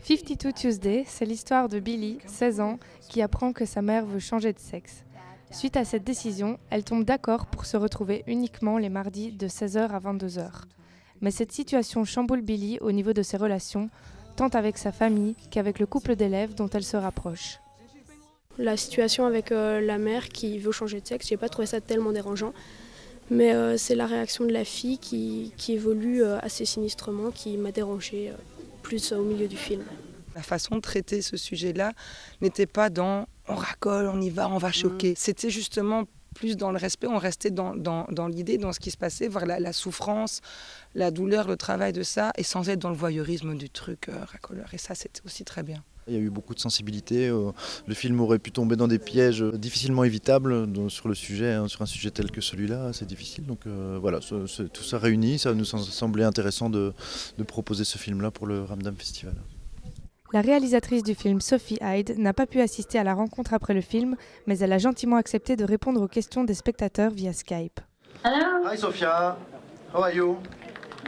52 Tuesday, c'est l'histoire de Billy, 16 ans, qui apprend que sa mère veut changer de sexe. Suite à cette décision, elle tombe d'accord pour se retrouver uniquement les mardis de 16h à 22h. Mais cette situation chamboule Billy au niveau de ses relations, tant avec sa famille qu'avec le couple d'élèves dont elle se rapproche. La situation avec la mère qui veut changer de sexe, j'ai pas trouvé ça tellement dérangeant. Mais c'est la réaction de la fille qui évolue assez sinistrement qui m'a dérangée plus au milieu du film. La façon de traiter ce sujet-là n'était pas dans on racole, on y va, on va choquer. C'était justement plus dans le respect, on restait dans l'idée, dans ce qui se passait, voir la souffrance, la douleur, le travail de ça, et sans être dans le voyeurisme du truc racoleur. Et ça, c'était aussi très bien. Il y a eu beaucoup de sensibilité, le film aurait pu tomber dans des pièges difficilement évitables sur le sujet, sur un sujet tel que celui-là, c'est difficile. Donc voilà, tout ça réuni, ça nous semblait intéressant de proposer ce film-là pour le Ramdam Festival. La réalisatrice du film, Sophie Hyde, n'a pas pu assister à la rencontre après le film, mais elle a gentiment accepté de répondre aux questions des spectateurs via Skype. Hello. Hi Sophia, how are you?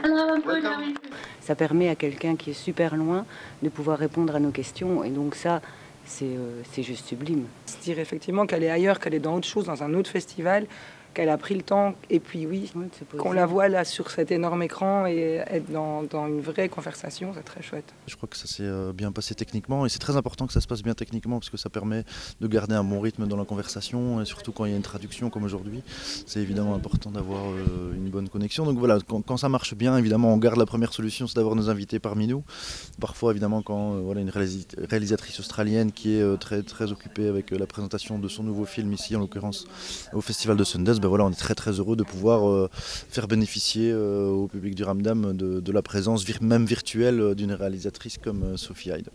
Hello, I'm good. How are you? Ça permet à quelqu'un qui est super loin de pouvoir répondre à nos questions et donc ça, c'est juste sublime. Se dire effectivement qu'elle est ailleurs, qu'elle est dans autre chose, dans un autre festival, qu'elle a pris le temps, et puis oui, qu'on la voit là sur cet énorme écran et être dans une vraie conversation, c'est très chouette. Je crois que ça s'est bien passé techniquement et c'est très important que ça se passe bien techniquement parce que ça permet de garder un bon rythme dans la conversation et surtout quand il y a une traduction comme aujourd'hui, c'est évidemment important d'avoir une bonne connexion. Donc voilà, quand ça marche bien, évidemment on garde la première solution, c'est d'avoir nos invités parmi nous. Parfois évidemment quand voilà, une réalisatrice australienne qui est très occupée avec la présentation de son nouveau film ici en l'occurrence au festival de Sundance, ben voilà, on est très heureux de pouvoir faire bénéficier au public du Ramdam de la présence même virtuelle d'une réalisatrice comme Sophie Hyde.